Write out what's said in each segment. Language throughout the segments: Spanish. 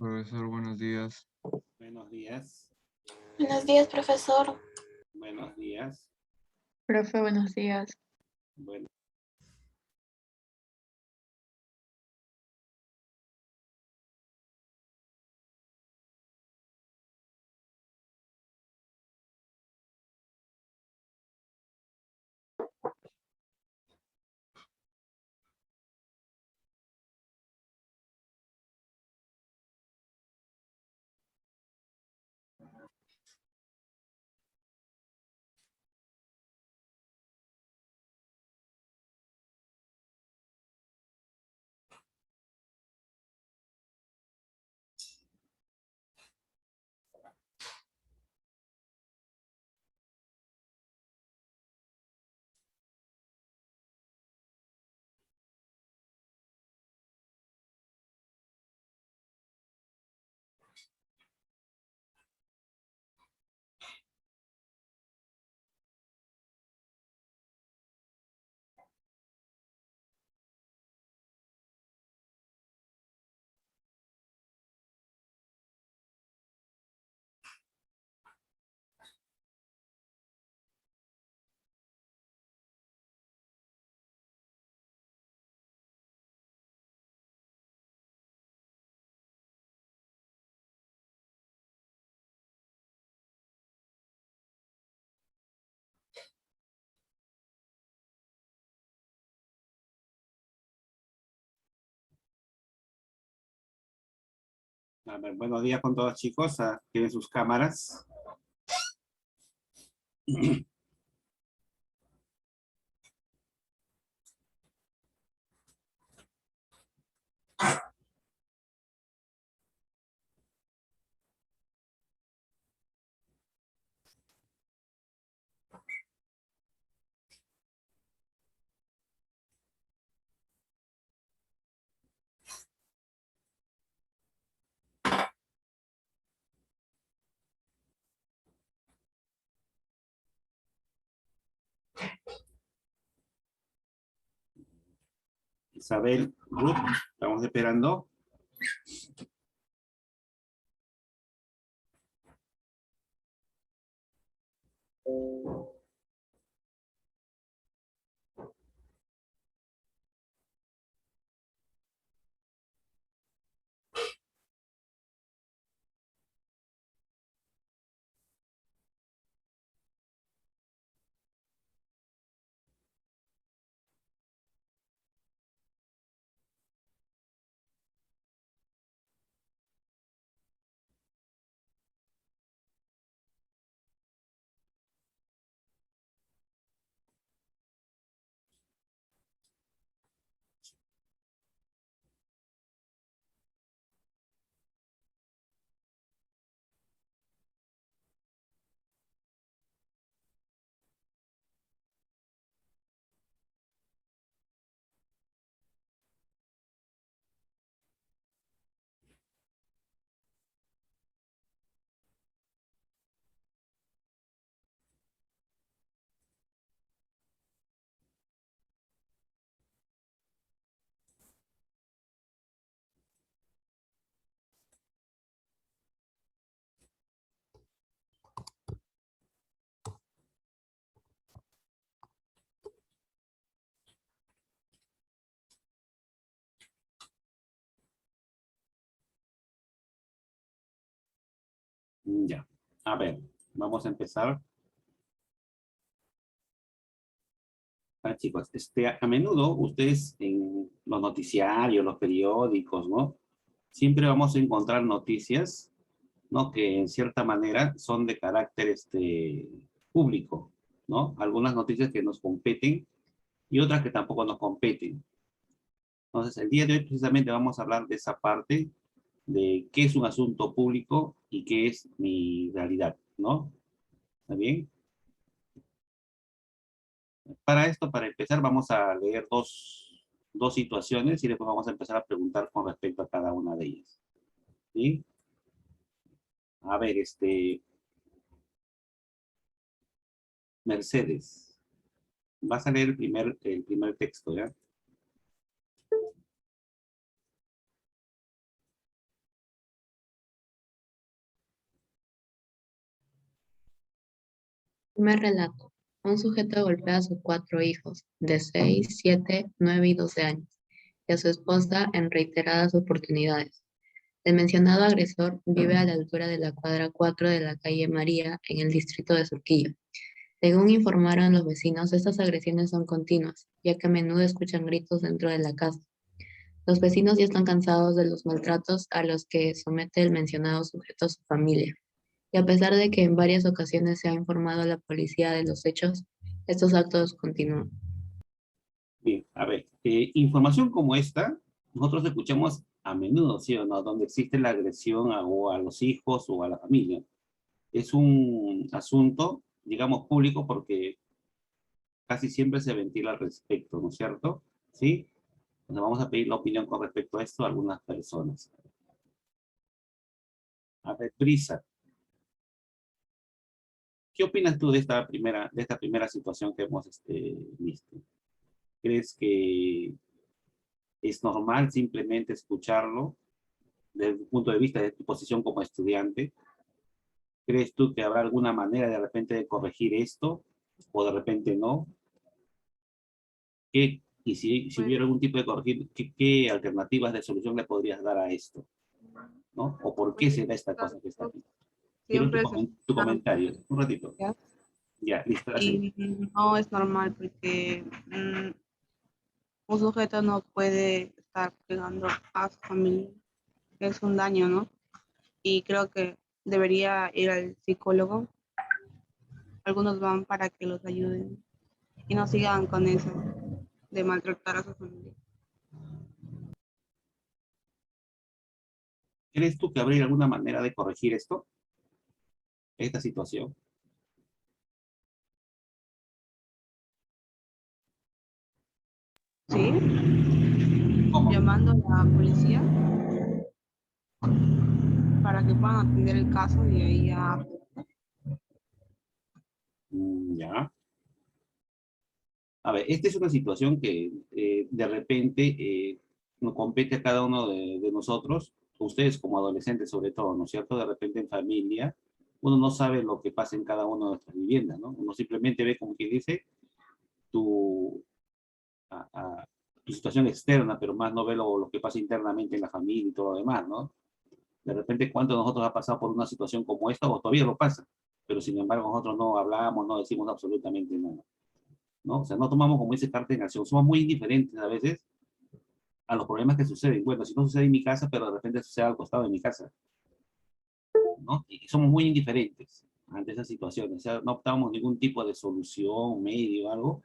Profesor, buenos días. Buenos días. Buenos días, profesor. Buenos días. Profe, buenos días. Bueno, a ver, buenos días con todos, chicos. ¿Tienen sus cámaras? Isabel, Ruth, estamos esperando. Ya. A ver, vamos a empezar. Chicos, a menudo ustedes en los noticiarios, los periódicos, ¿no? Siempre vamos a encontrar noticias, ¿no? Que en cierta manera son de carácter público, ¿no? Algunas noticias que nos competen y otras que tampoco nos competen. Entonces, el día de hoy precisamente vamos a hablar de esa parte de qué es un asunto público y qué es mi realidad, ¿no? ¿Está bien? Para esto, para empezar, vamos a leer dos situaciones y después vamos a empezar a preguntar con respecto a cada una de ellas. ¿Sí? A ver, Mercedes, vas a leer el primer texto, ¿ya? Me relato. Un sujeto golpea a sus 4 hijos, de 6, 7, 9 y 12 años, y a su esposa en reiteradas oportunidades. El mencionado agresor vive a la altura de la cuadra 4 de la calle María, en el distrito de Surquillo. Según informaron los vecinos, estas agresiones son continuas, ya que a menudo escuchan gritos dentro de la casa. Los vecinos ya están cansados de los maltratos a los que somete el mencionado sujeto a su familia. Y a pesar de que en varias ocasiones se ha informado a la policía de los hechos, estos actos continúan. Bien, a ver, información como esta, nosotros escuchamos a menudo, ¿sí o no? Donde existe la agresión o a los hijos o a la familia. Es un asunto, digamos, público porque casi siempre se ventila al respecto, ¿no es cierto? ¿Sí? Entonces vamos a pedir la opinión con respecto a esto a algunas personas. A ver, Brisa, ¿qué opinas tú de esta primera situación que hemos visto? ¿Crees que es normal simplemente escucharlo desde tu punto de vista, de tu posición como estudiante? ¿Crees tú que habrá alguna manera de repente de corregir esto o de repente no? Y si Pues hubiera algún tipo de corregir, ¿qué alternativas de solución le podrías dar a esto? ¿No? ¿O por qué se da esta cosa que está casos aquí? Quiero siempre se tu escuchan comentario, un ratito. peleas Ya, listo, así. y no es normal porque un sujeto no puede estar pegando a su familia. Es un daño, ¿no? Y creo que debería ir al psicólogo. Algunos van para que los ayuden y no sigan con eso de maltratar a su familia. ¿Crees tú que habría alguna manera de corregir esta situación? ¿Sí? ¿Cómo? Llamando a la policía para que puedan atender el caso y ahí ya. Ya. A ver, esta es una situación que de repente nos compete a cada uno de nosotros, ustedes como adolescentes sobre todo, ¿no es cierto? De repente en familia, uno no sabe lo que pasa en cada una de nuestras viviendas, ¿no? Uno simplemente ve, como quien dice, tu, tu situación externa, pero más no ve lo que pasa internamente en la familia y todo lo demás, ¿no? De repente, ¿cuántos de nosotros ha pasado por una situación como esta o todavía lo pasa? Pero sin embargo, nosotros no hablamos, no decimos absolutamente nada, ¿no? O sea, no tomamos, como dice, carta en acción. Somos muy indiferentes a veces a los problemas que suceden. Bueno, si no sucede en mi casa, pero de repente sucede al costado de mi casa, ¿no? Y somos muy indiferentes ante esas situaciones. O sea, no optamos ningún tipo de solución, medio, algo.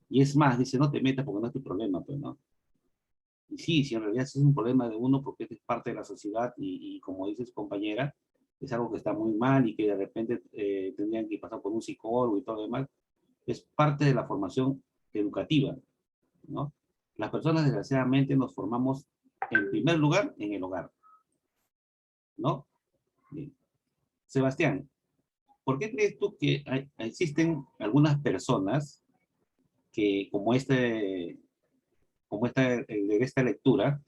Y es más, dice, no te metas porque no es tu problema, pues, ¿no? Y sí, si en realidad es un problema de uno porque es parte de la sociedad y como dices, compañera, es algo que está muy mal y que de repente tendrían que pasar por un psicólogo y todo lo demás, es parte de la formación educativa, ¿no? Las personas, desgraciadamente, nos formamos en primer lugar en el hogar, ¿no? Bien. Sebastián, ¿por qué crees tú que existen algunas personas que, de esta lectura,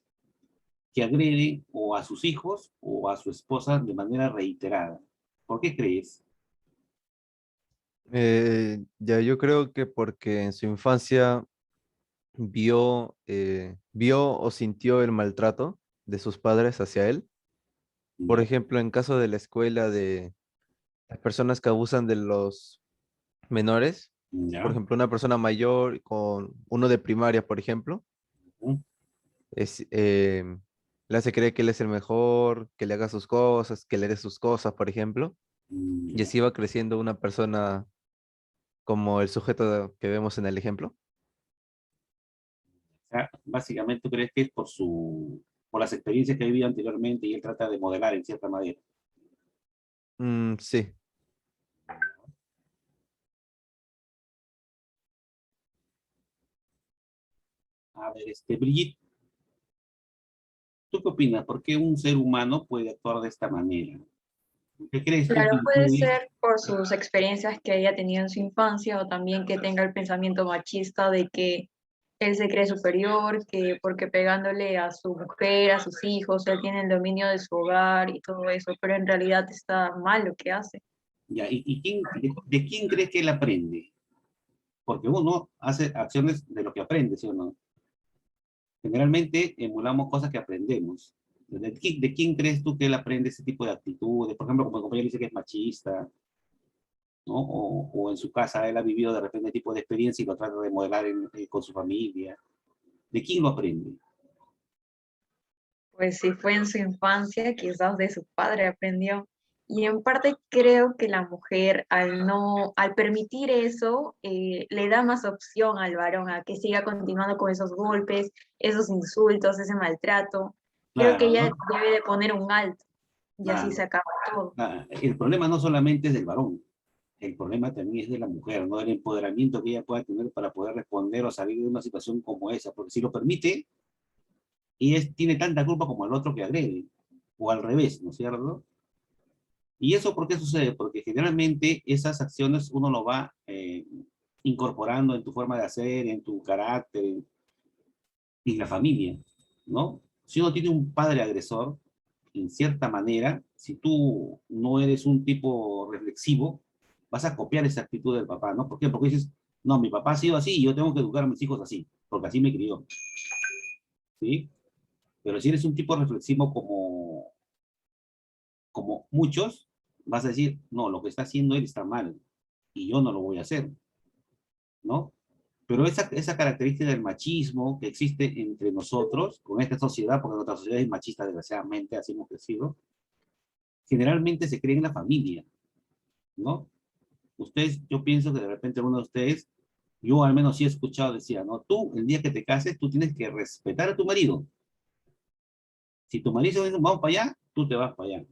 que agreden o a sus hijos o a su esposa de manera reiterada? ¿Por qué crees? Ya yo creo que porque en su infancia vio o sintió el maltrato de sus padres hacia él. Por Ya, ejemplo, en caso de la escuela de las personas que abusan de los menores, por ya, ejemplo, una persona mayor con uno de primaria, por ejemplo, ujú, es, le hace creer que él es el mejor, que le haga sus cosas, que le dé sus cosas, por ejemplo, y ya. así va creciendo una persona como el sujeto que vemos en el ejemplo. O sea, básicamente, ¿tú crees que es por las experiencias que ha vivido anteriormente y él trata de modelar en cierta manera? Sí. A ver, Brigitte, ¿tú qué opinas? ¿Por qué un ser humano puede actuar de esta manera? ¿Qué crees tú que Claro, puede influye? ser por sus experiencias que haya tenido en su infancia o también que tenga el pensamiento machista de que él se cree superior, que porque pegándole a su mujer, a sus hijos, él tiene el dominio de su hogar y todo eso, pero en realidad está mal lo que hace. Ya, de quién crees que él aprende? Porque uno hace acciones de lo que aprende, ¿sí o no? Generalmente emulamos cosas que aprendemos. ¿De quién crees tú que él aprende ese tipo de actitudes? Por ejemplo, como el compañero dice que es machista, ¿no? O en su casa él ha vivido de repente tipo de experiencia y lo trata de modelar con su familia. ¿De quién lo aprende? Pues si fue en su infancia, quizás de su padre aprendió. Y en parte creo que la mujer al permitir eso, le da más opción al varón a que siga continuando con esos golpes, esos insultos, ese maltrato. Creo que Claro, ella ¿no? debe de poner un alto y así se Claro. acaba todo. El problema no solamente es del varón, el problema también es de la mujer, ¿no? El empoderamiento que ella pueda tener para poder responder o salir de una situación como esa, porque si lo permite, tiene tanta culpa como el otro que agrede, o al revés, ¿no es cierto? ¿Y eso por qué sucede? Porque generalmente esas acciones uno lo va incorporando en tu forma de hacer, en tu carácter, en la familia, ¿no? Si uno tiene un padre agresor, en cierta manera, si tú no eres un tipo reflexivo, vas a copiar esa actitud del papá, ¿no? ¿Por qué? Porque dices, no, mi papá ha sido así y yo tengo que educar a mis hijos así, porque así me crió, ¿sí? Pero si eres un tipo reflexivo como muchos, vas a decir, no, lo que está haciendo él está mal y yo no lo voy a hacer, ¿no? Pero esa característica del machismo que existe entre nosotros, con esta sociedad, porque nuestra sociedad es machista, desgraciadamente, así hemos crecido, generalmente se crea en la familia, ¿no? Ustedes, yo pienso que de repente uno de ustedes, yo al menos sí he escuchado, decía, ¿no? Tú, el día que te cases, tú tienes que respetar a tu marido. Si tu marido dice, vamos para allá, tú te vas para allá.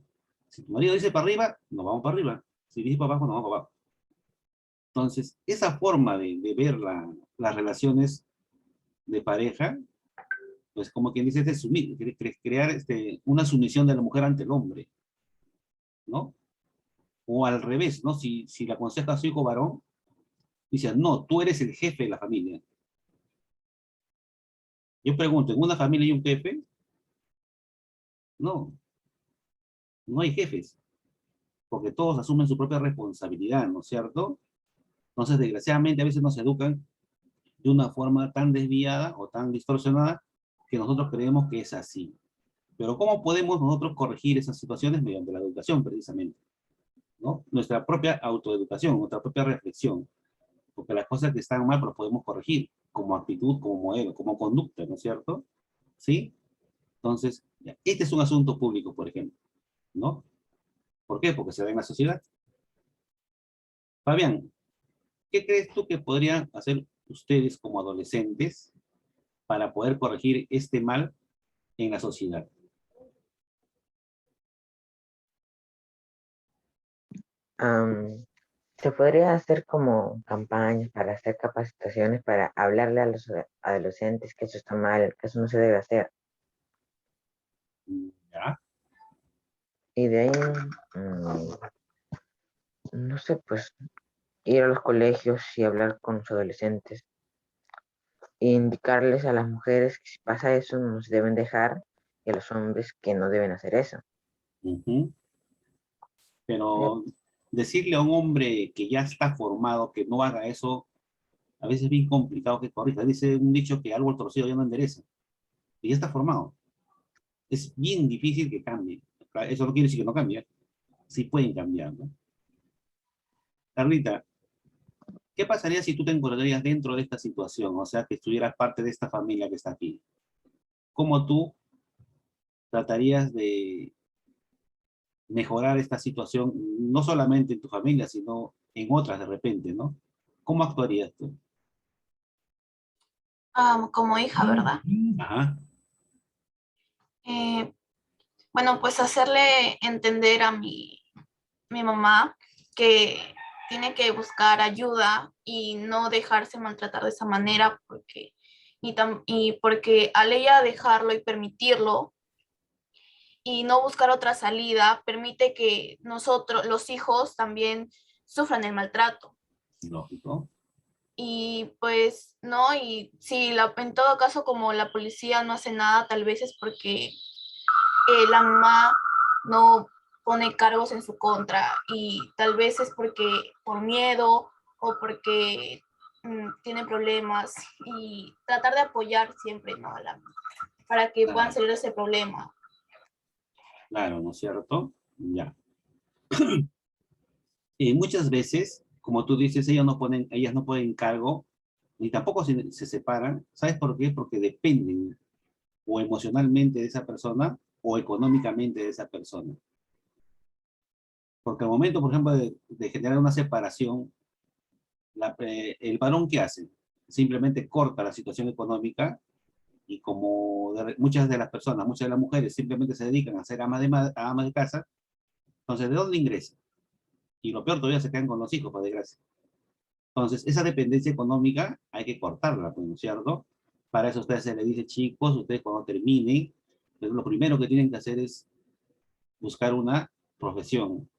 Si tu marido dice para arriba, nos vamos para arriba. Si dice para abajo, nos vamos para abajo. Entonces, esa forma de ver las relaciones de pareja, pues como quien dice, es crear una sumisión de la mujer ante el hombre, ¿no? O al revés, ¿no? Si le aconseja a su hijo varón, dice, no, tú eres el jefe de la familia. Yo pregunto, ¿en una familia hay un jefe? No, no hay jefes, porque todos asumen su propia responsabilidad, ¿no es cierto? Entonces, desgraciadamente, a veces nos educan de una forma tan desviada o tan distorsionada que nosotros creemos que es así. Pero ¿cómo podemos nosotros corregir esas situaciones? Mediante la educación, precisamente, ¿no? Nuestra propia autoeducación, nuestra propia reflexión, porque las cosas que están mal las podemos corregir, como actitud, como modelo, como conducta, ¿no es cierto? ¿Sí? Entonces, este es un asunto público, por ejemplo, ¿no? ¿Por qué? Porque se da en la sociedad. Fabián, ¿qué crees tú que podrían hacer ustedes como adolescentes para poder corregir este mal en la sociedad? Am, Se podría hacer como campañas para hacer capacitaciones para hablarle a los adolescentes que eso está mal, que eso no se debe hacer. ¿Ya? Y de ahí, mm, no sé, pues ir a los colegios y hablar con los adolescentes e indicarles a las mujeres que si pasa eso no nos deben dejar y a los hombres que no deben hacer eso. Ujú. Eh, Pero decirle a un hombre que ya está formado que no haga eso, a veces es bien complicado que corrija. Dice un dicho que árbol torcido ya no endereza. Y ya está formado. Es bien difícil que cambie. Eso no quiere decir que no cambie. Sí pueden cambiar, ¿no? Carlita, ¿qué pasaría si tú te encontrarías dentro de esta situación? O sea, que estuvieras parte de esta familia que está aquí. ¿Cómo tú tratarías de mejorar esta situación, no solamente en tu familia, sino en otras de repente, ¿no? ¿Cómo actuarías tú? Como hija, ¿verdad? Ajá. Eh, bueno, pues hacerle entender a mi mamá que tiene que buscar ayuda y no dejarse maltratar de esa manera y porque al ella dejarlo y permitirlo y no buscar otra salida, permite que nosotros, los hijos, también sufran el maltrato. Lógico. Y pues, no, y si en todo caso como la policía no hace nada, tal vez es porque la mamá no, pone cargos en su contra y tal vez es porque por miedo o porque tiene problemas y tratar de apoyar siempre, ¿no? Para que puedan salir de ese problema. Claro, ¿no es cierto? Ya. Muchas veces, como tú dices, ellas no ponen cargo, ni tampoco se separan. ¿Sabes por qué? Porque dependen o emocionalmente de esa persona o económicamente de esa persona. Porque al momento, por ejemplo, de generar una separación, el varón, ¿qué hace? Simplemente corta la situación económica y como muchas de las personas, muchas de las mujeres simplemente se dedican a ser amas de casa, entonces, ¿de dónde ingresa? Y lo peor, todavía se quedan con los hijos, por desgracia. Entonces, esa dependencia económica hay que cortarla, pues, ¿no es cierto? Para eso ustedes se les dice, chicos, ustedes cuando terminen, pues, lo primero que tienen que hacer es buscar una profesión.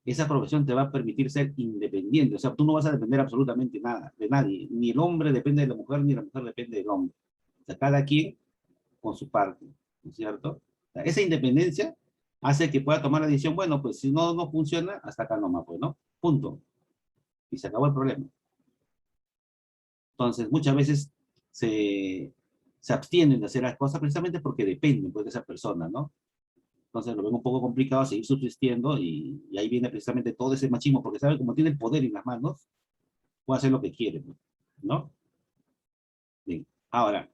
Esa profesión te va a permitir ser independiente. O sea, tú no vas a depender absolutamente nada, de nadie. Ni el hombre depende de la mujer, ni la mujer depende del hombre. O sea, cada quien con su parte, ¿no es cierto? O sea, esa independencia hace que pueda tomar la decisión, bueno, pues si no funciona, hasta acá nomás, pues, ¿no? Punto. Y se acabó el problema. Entonces, muchas veces se abstienen de hacer las cosas precisamente porque dependen, pues, de esa persona, ¿no? Entonces lo ven un poco complicado seguir subsistiendo y ahí viene precisamente todo ese machismo, porque sabe como tiene el poder en las manos, puede hacer lo que quiere, ¿no? Bien. Ahora,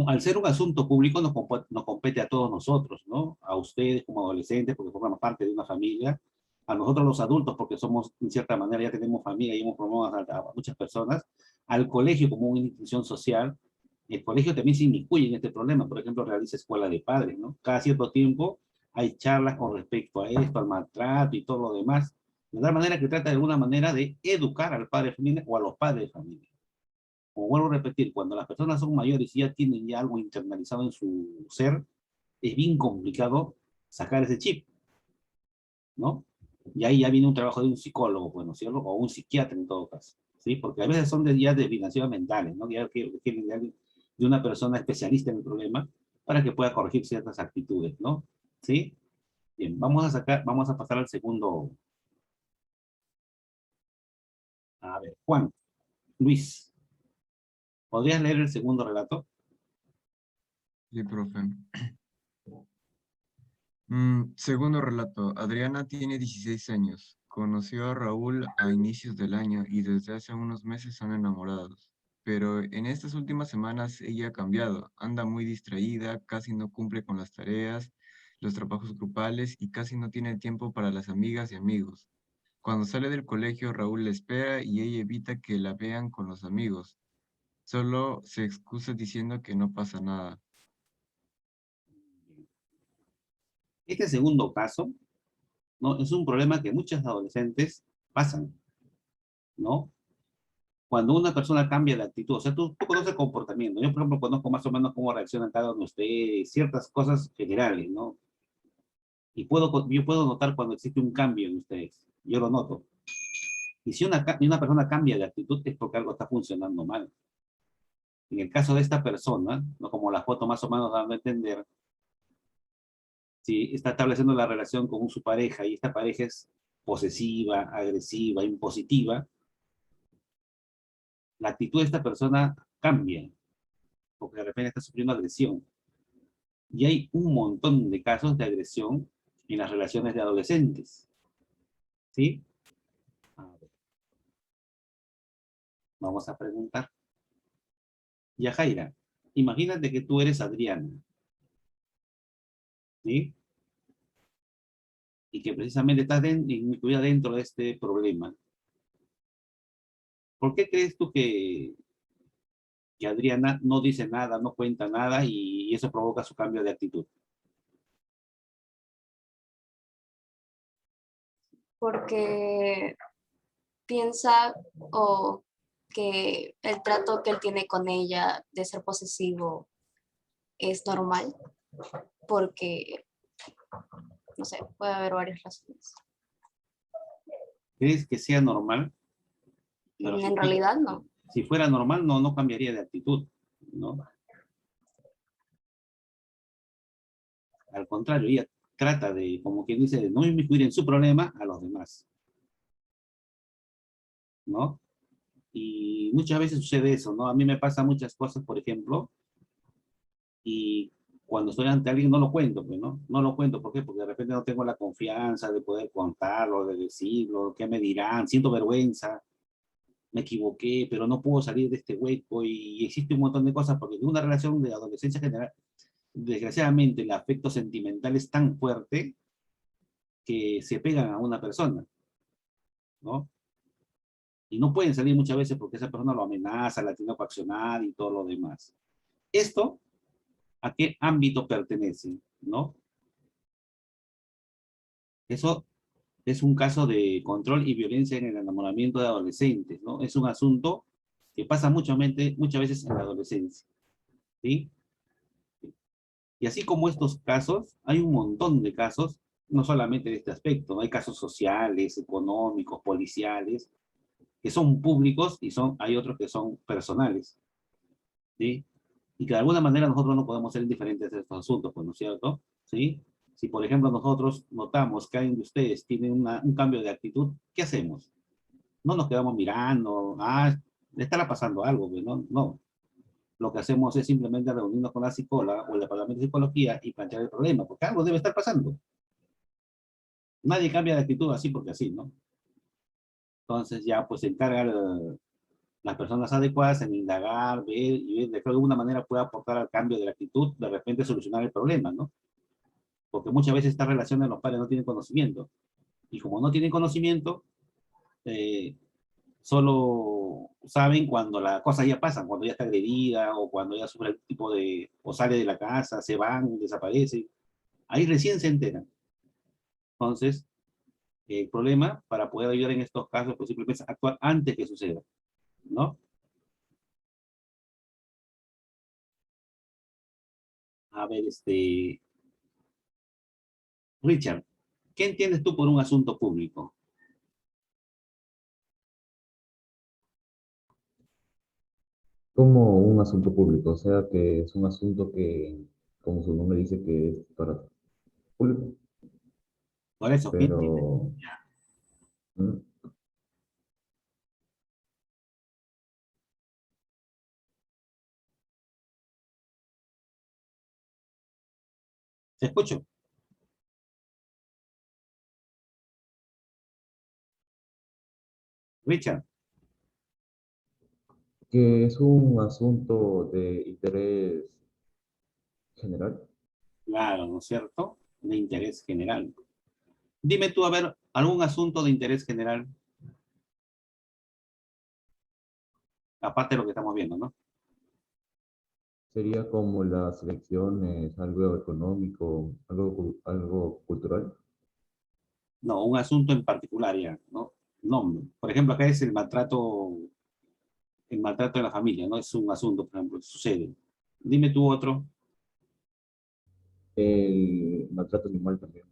al ser un asunto público nos compete a todos nosotros, ¿no? A ustedes como adolescentes, porque formamos parte de una familia, a nosotros los adultos, porque somos, en cierta manera, ya tenemos familia y hemos formado a muchas personas, al colegio como una institución social. El colegio también se inmiscuye en este problema, por ejemplo, realiza escuela de padres, ¿no? Cada cierto tiempo hay charlas con respecto a esto, al maltrato y todo lo demás, de tal manera que trata de alguna manera de educar al padre de familia o a los padres de familia. Como vuelvo a repetir, cuando las personas son mayores y ya tienen ya algo internalizado en su ser, es bien complicado sacar ese chip, ¿no? Y ahí ya viene un trabajo de un psicólogo, pues, ¿no es cierto? O un psiquiatra en todo caso, ¿sí? Porque a veces son ya desviaciones mentales, ¿no? Ya que requieren de una persona especialista en el problema para que pueda corregir ciertas actitudes, ¿no? ¿Sí? Bien, vamos a pasar al segundo. A ver, Juan, Luis, ¿podrías leer el segundo relato? Sí, profe. Segundo relato. Adriana tiene 16 años. Conoció a Raúl a inicios del año y desde hace unos meses son enamorados. Pero en estas últimas semanas ella ha cambiado. Anda muy distraída, casi no cumple con las tareas, los trabajos grupales y casi no tiene tiempo para las amigas y amigos. Cuando sale del colegio, Raúl la espera y ella evita que la vean con los amigos. Solo se excusa diciendo que no pasa nada. Este segundo caso, ¿no? Es un problema que muchos adolescentes pasan, ¿no? Cuando una persona cambia de actitud, o sea, tú conoces el comportamiento. Yo, por ejemplo, conozco más o menos cómo reaccionan cada uno de ustedes, ciertas cosas generales, ¿no? Y yo puedo notar cuando existe un cambio en ustedes. Yo lo noto. Y si una persona cambia de actitud es porque algo está funcionando mal. En el caso de esta persona, ¿no? Como la foto más o menos dando a entender, si está estableciendo la relación con su pareja y esta pareja es posesiva, agresiva, impositiva, la actitud de esta persona cambia, porque de repente está sufriendo agresión. Y hay un montón de casos de agresión en las relaciones de adolescentes. ¿Sí? A ver. Vamos a preguntar. Yajaira, imagínate que tú eres Adriana. ¿Sí? Y que precisamente estás incluida dentro de este problema. ¿Por qué crees tú que Adriana no dice nada, no cuenta nada y eso provoca su cambio de actitud? Porque piensa o que el trato que él tiene con ella de ser posesivo es normal, porque, no sé, puede haber varias razones. ¿Crees que sea normal? Pero En realidad no. si fuera normal, no cambiaría de actitud, ¿no? Al contrario, ella trata de, como quien dice, de no inmiscuir en su problema a los demás, ¿no? Y muchas veces sucede eso, ¿no? A mí me pasa muchas cosas, por ejemplo, y cuando estoy ante alguien no lo cuento, pues, ¿no? No lo cuento, ¿por qué? Porque de repente no tengo la confianza de poder contarlo, de decirlo, qué me dirán, siento vergüenza, me equivoqué, pero no puedo salir de este hueco y existe un montón de cosas, porque en una relación de adolescencia general, desgraciadamente el afecto sentimental es tan fuerte que se pegan a una persona, ¿no? Y no pueden salir muchas veces porque esa persona lo amenaza, la tiene coaccionar y todo lo demás. Esto, ¿a qué ámbito pertenece? ¿No? Eso es un caso de control y violencia en el enamoramiento de adolescentes, ¿no? Es un asunto que pasa muchas veces en la adolescencia, ¿sí? Y así como estos casos, hay un montón de casos, no solamente de este aspecto, ¿no? Hay casos sociales, económicos, policiales, que son públicos y hay otros que son personales, ¿sí? Y que de alguna manera nosotros no podemos ser indiferentes de estos asuntos, pues, ¿no es cierto? ¿Sí? Si, por ejemplo, nosotros notamos que alguien de ustedes tiene un cambio de actitud, ¿qué hacemos? No nos quedamos mirando, le estará pasando algo, pues, ¿no? No. Lo que hacemos es simplemente reunirnos con la psicóloga o el departamento de psicología y plantear el problema, porque algo debe estar pasando. Nadie cambia de actitud así porque así, ¿no? Entonces ya pues se encarga las personas adecuadas en indagar, ver y ver de que de alguna manera pueda aportar al cambio de la actitud, de repente solucionar el problema, ¿no? Porque muchas veces estas relaciones los padres no tienen conocimiento. Y como no tienen conocimiento, eh, solo saben cuando la cosa ya pasa, cuando ya está agredida o cuando ya sufre algún tipo de, o sale de la casa, se van, desaparecen. Ahí recién se enteran. Entonces, el problema para poder ayudar en estos casos, pues simplemente es actuar antes que suceda, ¿no? A ver, Richard, ¿qué entiendes tú por un asunto público? Como un asunto público, o sea que es un asunto que, como su nombre dice, que es para público, Por eso, ¿qué entiendes? pero ¿mm? ¿Te escucho? Richard, Que es un asunto de interés general. claro, ¿no es cierto? De interés general. Dime tú, a ver, algún asunto de interés general, aparte de lo que estamos viendo, ¿no? Sería como las elecciones, algo económico, algo cultural. No, un asunto en particular ya, ¿no? No, por ejemplo, acá es el maltrato de la familia, ¿no? Es un asunto, por ejemplo, que sucede. Dime tú otro. El maltrato animal también.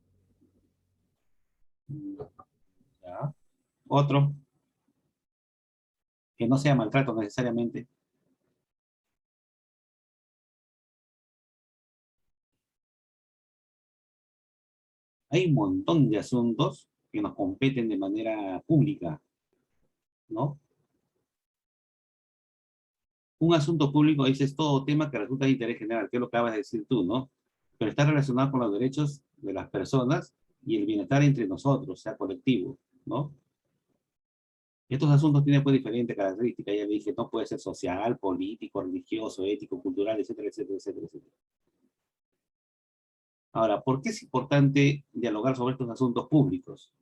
¿Ya? Otro, que no sea maltrato necesariamente. Hay un montón de asuntos que nos competen de manera pública, ¿no? Un asunto público es todo tema que resulta de interés general, que es lo que acabas de decir tú, ¿no? Pero está relacionado con los derechos de las personas y el bienestar entre nosotros, sea colectivo, ¿no? Estos asuntos tienen pues diferentes características, ya dije, no puede ser social, político, religioso, ético, cultural, etcétera, etcétera, etcétera, etcétera. Ahora, ¿por qué es importante dialogar sobre estos asuntos públicos?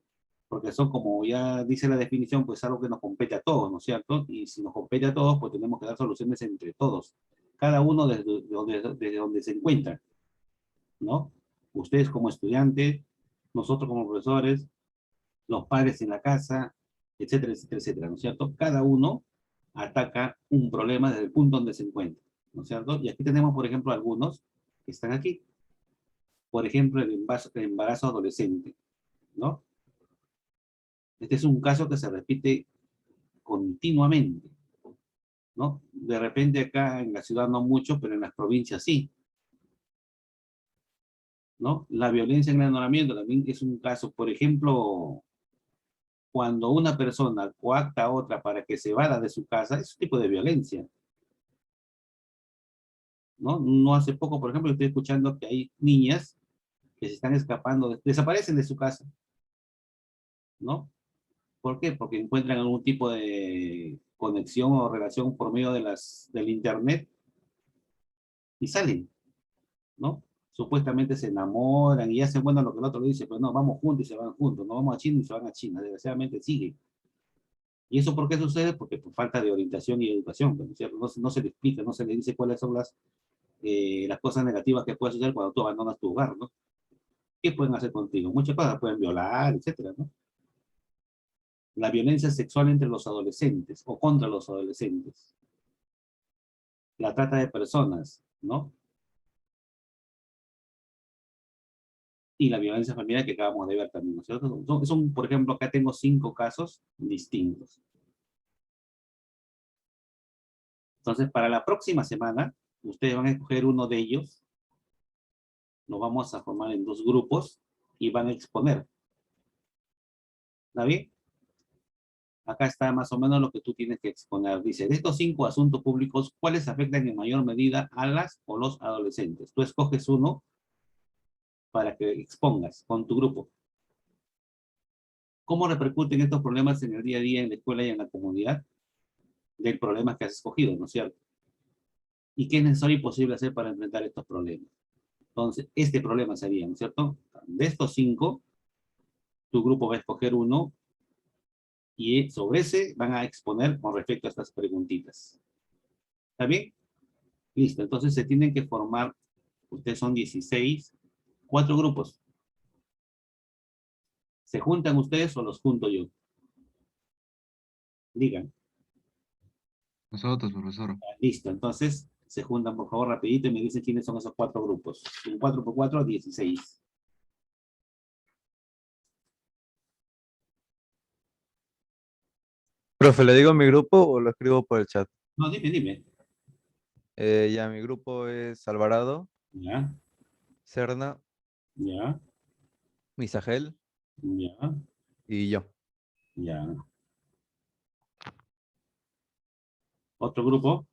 Porque son, como ya dice la definición, pues algo que nos compete a todos, ¿no es cierto? Y si nos compete a todos, pues tenemos que dar soluciones entre todos, cada uno desde donde se encuentra, ¿no? Ustedes como estudiantes, nosotros como profesores, los padres en la casa, etcétera, etcétera, etcétera, ¿no es cierto? Cada uno ataca un problema desde el punto donde se encuentra, ¿no es cierto? Y aquí tenemos, por ejemplo, algunos que están aquí. Por ejemplo, el embarazo adolescente, ¿no? Este es un caso que se repite continuamente, ¿no? De repente acá en la ciudad no mucho, pero en las provincias sí. ¿no? La violencia en el enamoramiento también es un caso, por ejemplo, cuando una persona coacta a otra para que se vaya de su casa, es un tipo de violencia, ¿no? No hace poco, por ejemplo, estoy escuchando que hay niñas que se están escapando, desaparecen de su casa, ¿no? ¿Por qué? Porque encuentran algún tipo de conexión o relación por medio de del internet y salen, ¿no? Supuestamente se enamoran y hacen bueno lo que el otro le dice, pues no, vamos juntos y se van juntos, no vamos a China y se van a China, desgraciadamente sigue. ¿Y eso por qué sucede? Porque por falta de orientación y educación, ¿no es cierto? No se le explica, no se le dice cuáles son las cosas negativas que puede suceder cuando tú abandonas tu hogar, ¿no? ¿Qué pueden hacer contigo? Muchas cosas, pueden violar, etcétera, ¿no? La violencia sexual entre los adolescentes o contra los adolescentes. La trata de personas, ¿no? Y la violencia familiar que acabamos de ver también, ¿no es cierto? Por ejemplo, acá tengo 5 casos distintos. Entonces, para la próxima semana, ustedes van a escoger uno de ellos, nos vamos a formar en 2 grupos y van a exponer. ¿Está bien? Acá está más o menos lo que tú tienes que exponer. Dice, de estos 5 asuntos públicos, ¿cuáles afectan en mayor medida a las o los adolescentes? Tú escoges uno para que expongas con tu grupo. ¿Cómo repercuten estos problemas en el día a día en la escuela y en la comunidad? Del problema que has escogido, ¿no es cierto? ¿Y qué es necesario y posible hacer para enfrentar estos problemas? Entonces, este problema sería, ¿no es cierto? De estos 5, tu grupo va a escoger uno y sobre ese van a exponer con respecto a estas preguntitas. ¿Está bien? Listo, entonces se tienen que formar, ustedes son 16, 4 grupos. ¿Se juntan ustedes o los junto yo? Digan. Nosotros, profesor. Listo, entonces se juntan por favor rapidito y me dicen quiénes son esos 4 grupos. Un 4 por 4, 16. Profe, ¿le digo mi grupo o lo escribo por el chat? No, dime, dime. Ya, mi grupo es Alvarado, Ya, Serna, ya, Misagel ya, y yo. ya. ¿Otro grupo?